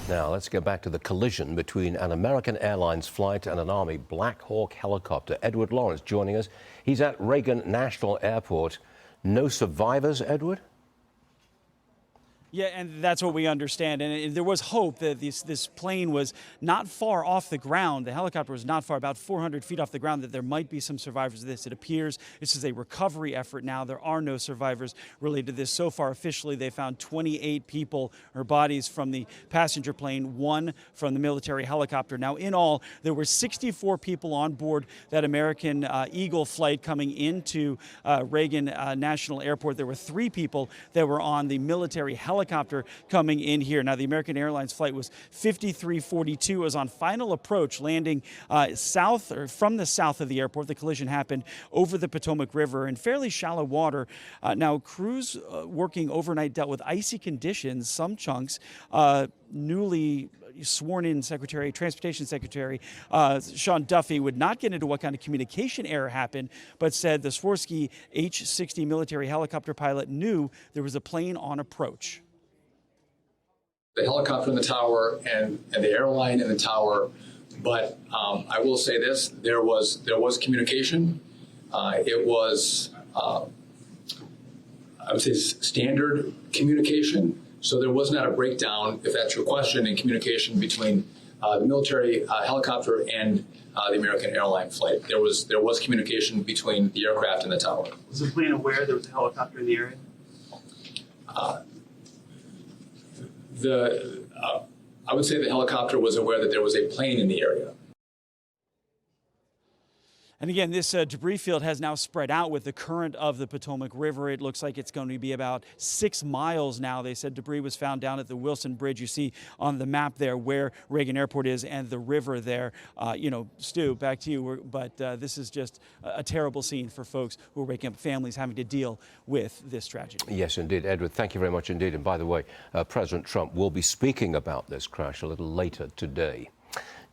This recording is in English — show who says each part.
Speaker 1: Now, let's go back to the collision between an American Airlines flight and an Army Black Hawk helicopter. Edward Lawrence joining us. He's at Reagan National Airport. No survivors, Edward?
Speaker 2: Yeah, and that's what we understand. And there was hope that this plane was not far off the ground. The helicopter was not far, about 400 feet off the ground, that there might be some survivors of this. It appears this is a recovery effort now. There are no survivors related to this. So far, officially, they found 28 people or bodies from the passenger plane, one from the military helicopter. Now, in all, there were 64 people on board that American Eagle flight coming into Reagan National Airport. There were 3 people that were on the military helicopter coming in here. Now, the American Airlines flight was 5342. It was on final approach, landing south or from the south of the airport. The collision happened over the Potomac River in fairly shallow water. Now, crews working overnight dealt with icy conditions. Some chunks, newly sworn-in Transportation Secretary Sean Duffy would not get into what kind of communication error happened, but said the Sikorsky H-60 military helicopter pilot knew there was a plane on approach.
Speaker 3: The helicopter in the tower and the airline in the tower, but I will say this: there was communication. It was I would say standard communication. So there was not a breakdown, if that's your question, in communication between the military helicopter and the American airline flight. There was communication between the aircraft and the tower.
Speaker 4: Was the plane aware there was a helicopter in the area?
Speaker 3: I would say the helicopter was aware that there was a plane in the area.
Speaker 2: And again, this debris field has now spread out with the current of the Potomac River. It looks like it's going to be about 6 miles now. They said debris was found down at the Wilson Bridge. You see on the map there where Reagan Airport is and the river there. Stu, back to you. But this is just a terrible scene for folks who are waking up, families having to deal with this tragedy.
Speaker 1: Yes, indeed. Edward, thank you very much indeed. And by the way, President Trump will be speaking about this crash a little later today.